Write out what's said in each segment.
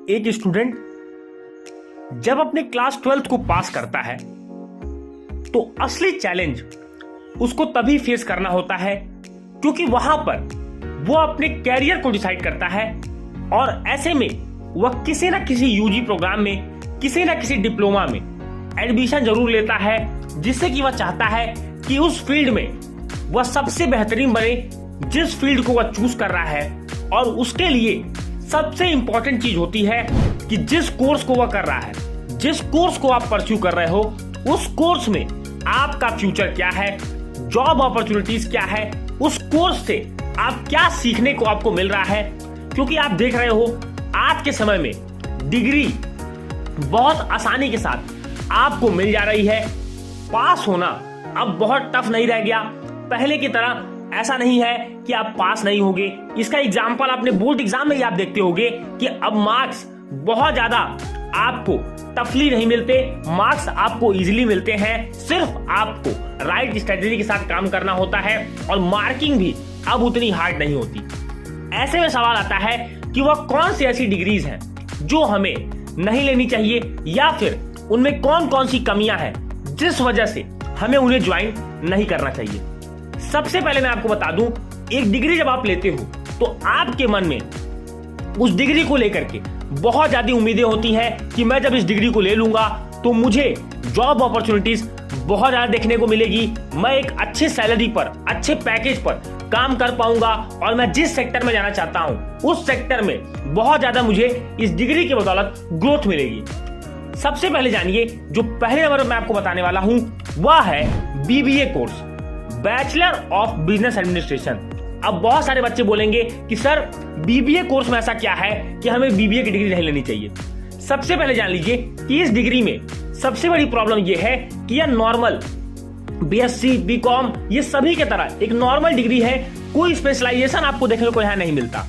एक स्टूडेंट जब अपने क्लास 12th को पास करता है तो असली चैलेंज उसको तभी फेस करना होता है क्योंकि वहां पर वो अपने कैरियर को डिसाइड करता है और ऐसे में वह किसी ना किसी यूजी प्रोग्राम में, किसी ना किसी डिप्लोमा में एडमिशन जरूर लेता है, जिससे कि वह चाहता है कि उस फील्ड में वह सबसे बेहतरीन बने जिस फील्ड को वह चूज कर रहा है। और उसके लिए सबसे इंपॉर्टेंट चीज होती है कि जिस कोर्स को वह कर रहा है, जिस कोर्स को आप परस्यू कर रहे हो, उस कोर्स में आपका फ्यूचर क्या है, जॉब अपॉर्चुनिटीज क्या है, उस कोर्स से आप क्या सीखने को आपको मिल रहा है। क्योंकि आप देख रहे हो आज के समय में डिग्री बहुत आसानी के साथ आपको मिल जा रही है। पास होना अब बहुत टफ नहीं रह गया, पहले की तरह ऐसा नहीं है कि आप पास नहीं होगे। इसका एग्जाम्पल आपने बोर्ड एग्जाम में ही आप देखते होंगे कि अब मार्क्स बहुत ज्यादा आपको टफली नहीं मिलते, मार्क्स आपको इजीली मिलते हैं। सिर्फ आपको राइट स्ट्रेटेजी के साथ काम करना होता है और मार्किंग भी अब उतनी हार्ड नहीं होती। ऐसे में सवाल आता है कि वह कौन सी ऐसी डिग्रीज हैं जो हमें नहीं लेनी चाहिए या फिर उनमें कौन कौन सी कमियां हैं जिस वजह से हमें उन्हें ज्वाइन नहीं करना चाहिए। सबसे पहले मैं आपको बता दूं, एक डिग्री जब आप लेते हो तो आपके मन में उस डिग्री को लेकर के बहुत ज्यादा उम्मीदें होती हैं कि मैं जब इस डिग्री को ले लूंगा तो मुझे जॉब अपॉर्चुनिटीज बहुत ज्यादा देखने को मिलेगी, मैं एक अच्छे सैलरी पर, अच्छे पैकेज पर काम कर पाऊंगा और मैं जिस सेक्टर में जाना चाहता हूं उस सेक्टर में बहुत ज्यादा मुझे इस डिग्री की बदौलत ग्रोथ मिलेगी। सबसे पहले जानिए, जो पहले नंबर मैं आपको बताने वाला हूं वह है BBA course, bachelor of business administration. अब बहुत सारे बच्चे बोलेंगे कि सर बीबीए कोर्स में ऐसा क्या है कि हमें बीबीए की डिग्री नहीं लेनी चाहिए। सबसे पहले जान लीजिए कि इस डिग्री में सबसे बड़ी प्रॉब्लम यह है कि यह नॉर्मल बीएससी, बीकॉम ये सभी के तरह एक नॉर्मल डिग्री है, कोई स्पेशलाइजेशन आपको देखने को यहां नहीं मिलता।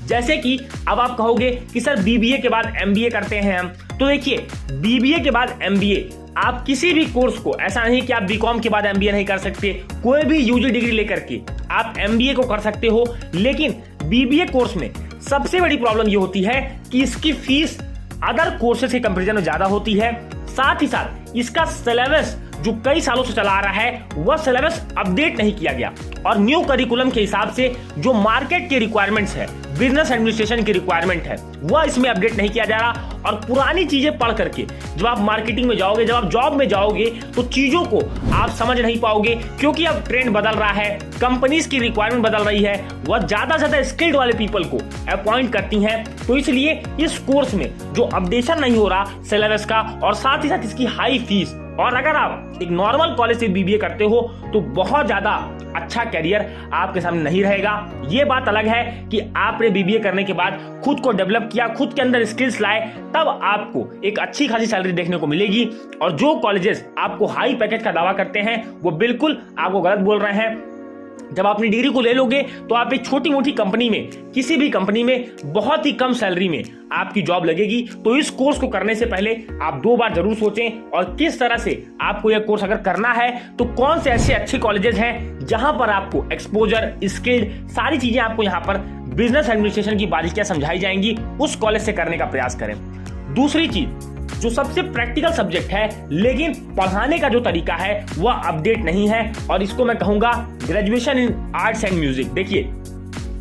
जैसे कि अब आप कहोगे कि सर बीबीए के बाद एमबीए करते हैं हम, तो देखिए बीबीए के बाद एमबीए आप किसी भी कोर्स को, ऐसा नहीं कि आप बीकॉम के बाद एमबीए नहीं कर सकते, कोई भी यूजी डिग्री लेकर के आप एमबीए को कर सकते हो। लेकिन बीबीए कोर्स में सबसे बड़ी प्रॉब्लम ये होती है कि इसकी फीस अदर कोर्सेज के कंपैरिजन में ज्यादा होती है। साथ ही साथ इसका सिलेबस जो कई सालों से चला आ रहा है वह सिलेबस अपडेट नहीं किया गया और न्यू करिकुलम के हिसाब से जो मार्केट के रिक्वायरमेंट्स है, बिजनेस एडमिनिस्ट्रेशन की रिक्वायरमेंट है, वह इसमें अपडेट नहीं किया जा रहा। और पुरानी चीजें पढ़ करके जब आप मार्केटिंग में जाओगे, जब आप जॉब में जाओगे तो चीजों को आप समझ नहीं पाओगे क्योंकि अब ट्रेंड बदल रहा है, कंपनीज की रिक्वायरमेंट बदल रही है, वह ज्यादा से ज्यादा स्किल्ड वाले पीपल को अपॉइंट करती हैं। तो इसलिए इस कोर्स में जो अपडेशन नहीं हो रहा सिलेबस का और साथ ही साथ इसकी हाई फीस, और अगर आप एक नॉर्मल कॉलेज से बीबीए करते हो तो बहुत ज्यादा अच्छा कैरियर आपके सामने नहीं रहेगा। ये बात अलग है कि आपने बीबीए करने के बाद खुद को डेवलप किया, खुद के अंदर स्किल्स लाए, तब आपको एक अच्छी खासी सैलरी देखने को मिलेगी। और जो कॉलेजेस आपको हाई पैकेज का दावा करते हैं वो बिल्कुल आपको गलत बोल रहे हैं। जब आप अपनी डिग्री को ले लोगे तो आप एक छोटी मोटी कंपनी में, किसी भी कंपनी में बहुत ही कम सैलरी में आपकी जॉब लगेगी। तो इस कोर्स को करने से पहले आप 2 बार जरूर सोचें और किस तरह से आपको यह कोर्स अगर करना है तो कौन से ऐसे अच्छे कॉलेजेस हैं जहां पर आपको एक्सपोजर, स्किल्ड, सारी चीजें आपको यहां पर बिजनेस एडमिनिस्ट्रेशन की बारीकियां समझाई जाएंगी, उस कॉलेज से करने का प्रयास करें। दूसरी चीज, जो सबसे प्रैक्टिकल सब्जेक्ट है लेकिन पढ़ाने का जो तरीका है वह अपडेट नहीं है, और इसको मैं कहूंगा graduation in arts and music. देखिए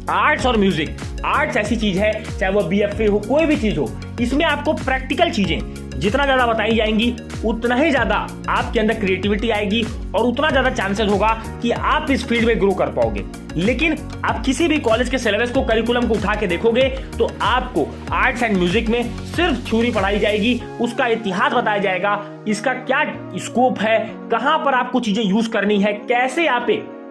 आर्ट्स और म्यूजिक, आर्ट्स ऐसी चीज है, चाहे वो बीएफए हो, कोई भी चीज हो, इसमें आपको प्रैक्टिकल चीजें जितना ज्यादा बताई जाएंगी उतना ही ज्यादा आपके अंदर क्रिएटिविटी आएगी और उतना ज्यादा चांसेस होगा कि आप इस फील्ड में ग्रो कर पाओगे। लेकिन आप किसी भी कॉलेज के सिलेबस को, करिकुलम को उठा के देखोगे तो आपको आर्ट्स एंड म्यूजिक में सिर्फ थ्योरी पढ़ाई जाएगी, उसका इतिहास बताया जाएगा, इसका क्या स्कोप है, कहां पर आपको चीजें यूज करनी है, कैसे आप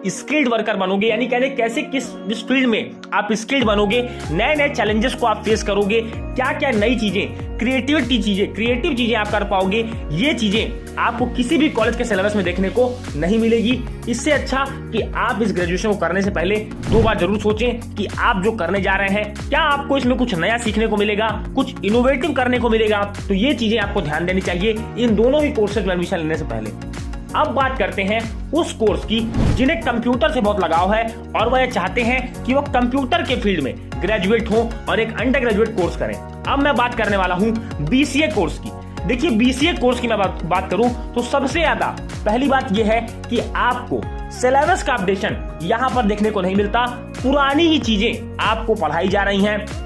स्किल्ड वर्कर बनोगे, यानी कहने कैसे किस फील्ड में आप स्किल्ड बनोगे, नए नए चैलेंजेस को आप फेस करोगे, क्या क्या नई चीजें, क्रिएटिव चीजें आप कर पाओगे। ये चीजें आपको किसी भी कॉलेज के सिलेबस में देखने को नहीं मिलेगी। इससे अच्छा कि आप इस ग्रेजुएशन को करने से पहले 2 बार जरूर सोचें कि आप जो करने जा रहे हैं क्या आपको इसमें कुछ नया सीखने को मिलेगा, कुछ इनोवेटिव करने को मिलेगा। तो ये चीजें आपको ध्यान देनी चाहिए इन दोनों ही कोर्सेज में एडमिशन लेने से पहले। अब बात करते हैं उस कोर्स की जिन्हें कंप्यूटर से बहुत लगाव है और वह चाहते हैं कि वो कंप्यूटर के फील्ड में ग्रेजुएट हो और एक अंडर ग्रेजुएट कोर्स करें। अब मैं बात करने वाला हूं बीसीए कोर्स की। देखिए, बीसीए कोर्स की मैं बात करूं तो सबसे ज्यादा पहली बात यह है कि आपको सिलेबस का अपडेशन यहां पर देखने को नहीं मिलता। पुरानी ही चीजें आपको पढ़ाई जा रही हैं।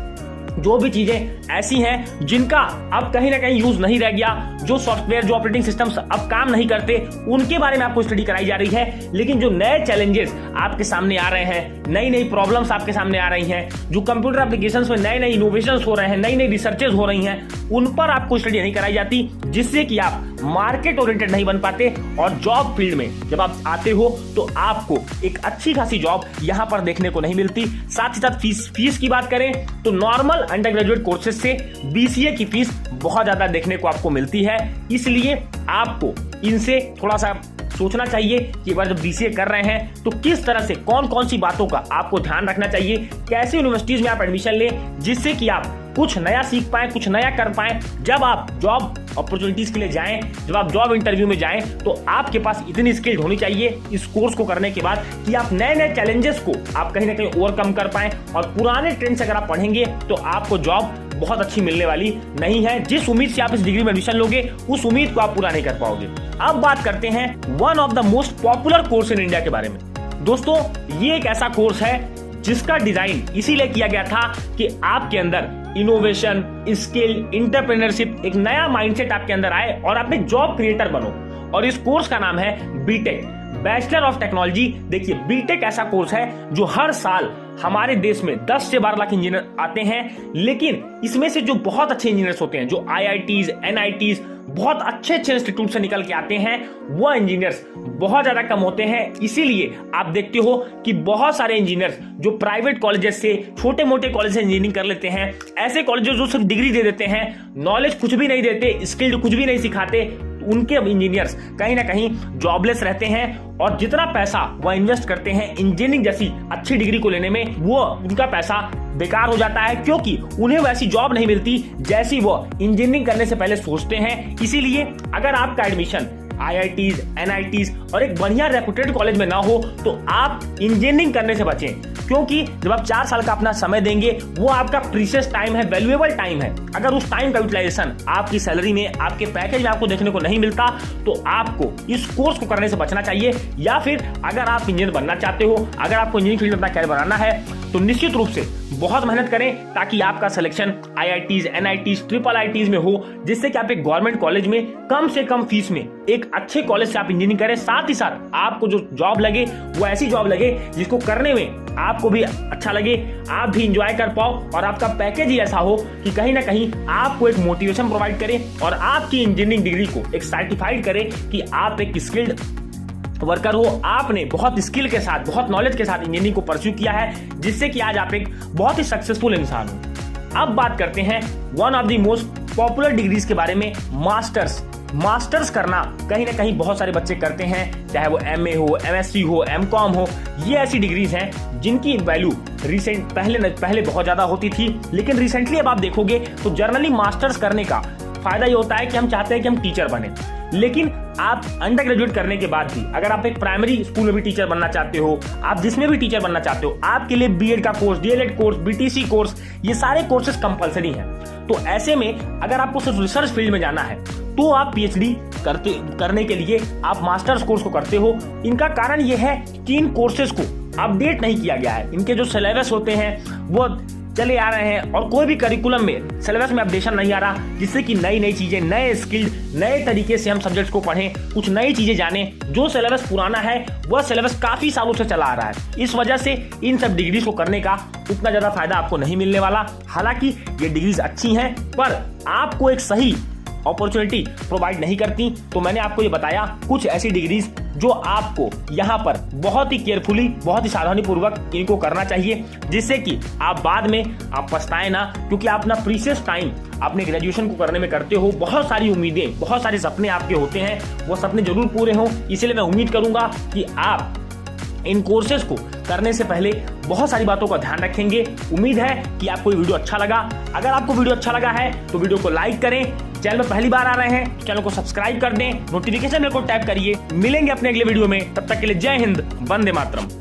जो भी चीजें ऐसी हैं जिनका अब कहीं ना कहीं यूज नहीं रह गया, जो सॉफ्टवेयर, जो ऑपरेटिंग सिस्टम्स अब काम नहीं करते, उनके बारे में आपको स्टडी कराई जा रही है। लेकिन जो नए चैलेंजेस आपके सामने आ रहे हैं, नई नई प्रॉब्लम्स आपके सामने आ रही हैं, जो कंप्यूटर एप्लीकेशंस में नए नए इनोवेशंस हो रहे हैं, नई नई रिसर्चेस हो रही हैं, उन पर आपको स्टडी नहीं कराई जाती, जिससे कि आप मार्केट ओरिएंटेड नहीं बन पाते और जॉब फील्ड में जब आप आते हो तो आपको एक अच्छी खासी जॉब यहां पर देखने को नहीं मिलती। साथ ही साथ फीस की बात करें तो नॉर्मल अंडर ग्रेजुएट कोर्सेज से बीसीए की फीस बहुत ज्यादा देखने को आपको मिलती है। इसलिए आपको इनसे थोड़ा सा सोचना चाहिए कि बार जब बीसीए कर रहे हैं तो किस तरह से कौन कौन सी बातों का आपको ध्यान रखना चाहिए, कैसे यूनिवर्सिटीज में आप एडमिशन लें जिससे कि आप कुछ नया सीख पाएं, कुछ नया कर पाएं। जब आप जॉब अपॉर्चुनिटीज के लिए जाएं, जब आप जॉब इंटरव्यू में जाएं तो आपके पास इतनी स्किल्ड होनी चाहिए इस कोर्स को करने के बाद कि आप नए नए चैलेंजेस को आप कहीं ना कहीं ओवरकम कर पाएं। और पुराने ट्रेंड से अगर आप पढ़ेंगे तो आपको जॉब बहुत अच्छी मिलने वाली नहीं है। जिस उम्मीद से आप इस डिग्री में एडमिशन लोगे उस उम्मीद को आप पूरा नहीं कर पाओगे। अब बात करते हैं one of the most popular course in India के बारे में। दोस्तों, ये एक ऐसा कोर्स है जिसका डिजाइन इसीलिए किया गया था कि आपके अंदर इनोवेशन, स्किल, एंटरप्रेन्योरशिप, एक नया माइंडसेट आपके अंदर आए और आप एक जॉब क्रिएटर बनो। और इस कोर्स का नाम है बीटेक, बैचलर ऑफ टेक्नोलॉजी। देखिए, बीटेक ऐसा कोर्स है जो हर साल हमारे देश में 10 से 12 लाख इंजीनियर आते हैं। लेकिन इसमें से जो बहुत अच्छे इंजीनियर्स होते हैं, जो आईआईटीज, एनआईटीज, बहुत अच्छे अच्छे इंस्टीट्यूट से निकल के आते हैं, वो इंजीनियर्स बहुत ज्यादा कम होते हैं। इसीलिए आप देखते हो कि बहुत सारे इंजीनियर्स जो प्राइवेट कॉलेजेस से, छोटे मोटे कॉलेज से इंजीनियरिंग कर लेते हैं, ऐसे कॉलेजेस जो सिर्फ डिग्री दे देते हैं, नॉलेज कुछ भी नहीं देते, स्किल्ड कुछ भी नहीं सिखाते, उनके इंजीनियर्स कहीं ना कहीं जॉबलेस रहते हैं। और जितना पैसा वह इन्वेस्ट करते हैं इंजीनियरिंग जैसी अच्छी डिग्री को लेने में, वो उनका पैसा बेकार हो जाता है, क्योंकि उन्हें वैसी जॉब नहीं मिलती जैसी वो इंजीनियरिंग करने से पहले सोचते हैं। इसीलिए अगर आपका एडमिशन आईआईटीज, एनआईटीज और एक बढ़िया रेपुटेड कॉलेज में ना हो तो आप इंजीनियरिंग करने से बचें, क्योंकि जब आप 4 साल का अपना समय देंगे वो आपका प्रीशियस टाइम है, वैल्यूएबल टाइम है। अगर उस टाइम का यूटिलाइजेशन आपकी सैलरी में, आपके पैकेज में आपको देखने को नहीं मिलता तो आपको इस कोर्स को करने से बचना चाहिए। या फिर अगर आप इंजीनियर बनना चाहते हो, अगर आपको इंजीनियरिंग फील्ड में अपना कैरियर बनाना है तो निश्चित रूप से बहुत मेहनत करें ताकि आपका selection IITs, NITs, triple ITs में हो, जिससे कि आप एक गवर्नमेंट कॉलेज में कम से कम फीस में एक अच्छे कॉलेज से आप इंजीनियरिंग करें। साथ ही साथ आपको जो जॉब लगे वो ऐसी जॉब लगे जिसको करने में आपको भी अच्छा लगे, आप भी इंजॉय कर पाओ और आपका पैकेज ही ऐसा हो कि कहीं ना कहीं आपको एक मोटिवेशन प्रोवाइड करे और आपकी इंजीनियरिंग डिग्री को एक सर्टिफाइड करे कि आप एक स्किल्ड वर्कर हो, आपने बहुत स्किल के साथ, बहुत नॉलेज के साथ इंजीनियरिंग को परस्यू किया है, जिससे कि आज आप एक बहुत ही सक्सेसफुल इंसान हो। अब बात करते हैं one of the most popular degrees के बारे में, मास्टर्स करना कहीं ना कहीं बहुत सारे बच्चे करते हैं, चाहे वो एमए हो, एमएससी हो, एमकॉम हो। ये ऐसी डिग्रीज हैं जिनकी वैल्यू पहले बहुत ज्यादा होती थी, लेकिन रिसेंटली अब आप देखोगे तो जनरली मास्टर्स करने का फायदा ये होता है कि हम चाहते हैं कि हम टीचर बने। लेकिन आप अंडर ग्रेजुएट करने के बाद भी अगर आप एक प्राइमरी स्कूल में भी टीचर बनना चाहते हो, आप जिसमें भी टीचर बनना चाहते हो, आपके लिए बीएड का course, DElEd course, BTC course, ये सारे कोर्सेज कंपलसरी हैं। तो ऐसे में अगर आपको सिर्फ रिसर्च फील्ड में जाना है तो आप पीएचडी करने के लिए आप मास्टर्स कोर्स को करते हो। इनका कारण यह है कि इन कोर्सेज को अपडेट नहीं किया गया है। इनके जो सिलेबस होते हैं वो चले आ रहे हैं और कोई भी करिकुलम में सिलेबस में अपडेशन नहीं आ रहा, जिससे कि नई नई चीजें, नए स्किल्ड, नए तरीके से हम सब्जेक्ट्स को पढ़ें, कुछ नई चीजें जानें। जो सिलेबस पुराना है वह सिलेबस काफी सालों से चला आ रहा है। इस वजह से इन सब डिग्रीज को करने का उतना ज्यादा फायदा आपको नहीं मिलने वाला। हालांकि ये डिग्रीज अच्छी हैं पर आपको एक सही अपॉर्चुनिटी प्रोवाइड नहीं करती। तो मैंने आपको ये बताया कुछ ऐसी डिग्रीज जो आपको यहाँ पर बहुत ही केयरफुली, बहुत ही सावधानी पूर्वक इनको करना चाहिए, जिससे कि आप बाद में आप पछताए ना, क्योंकि आप अपना प्रीशियस टाइम अपने ग्रेजुएशन को करने में करते हो। बहुत सारी उम्मीदें, बहुत सारे सपने आपके होते हैं, वो सपने जरूर पूरे हों। इसलिए मैं उम्मीद करूंगा कि आप इन कोर्सेज को करने से पहले बहुत सारी बातों का ध्यान रखेंगे। उम्मीद है कि आपको ये वीडियो अच्छा लगा। अगर आपको वीडियो अच्छा लगा है तो वीडियो को लाइक करें, चैनल पर पहली बार आ रहे हैं तो चैनल को सब्सक्राइब कर दें, नोटिफिकेशन बेल को टैप करिए। मिलेंगे अपने अगले वीडियो में, तब तक के लिए जय हिंद, वंदे मातरम।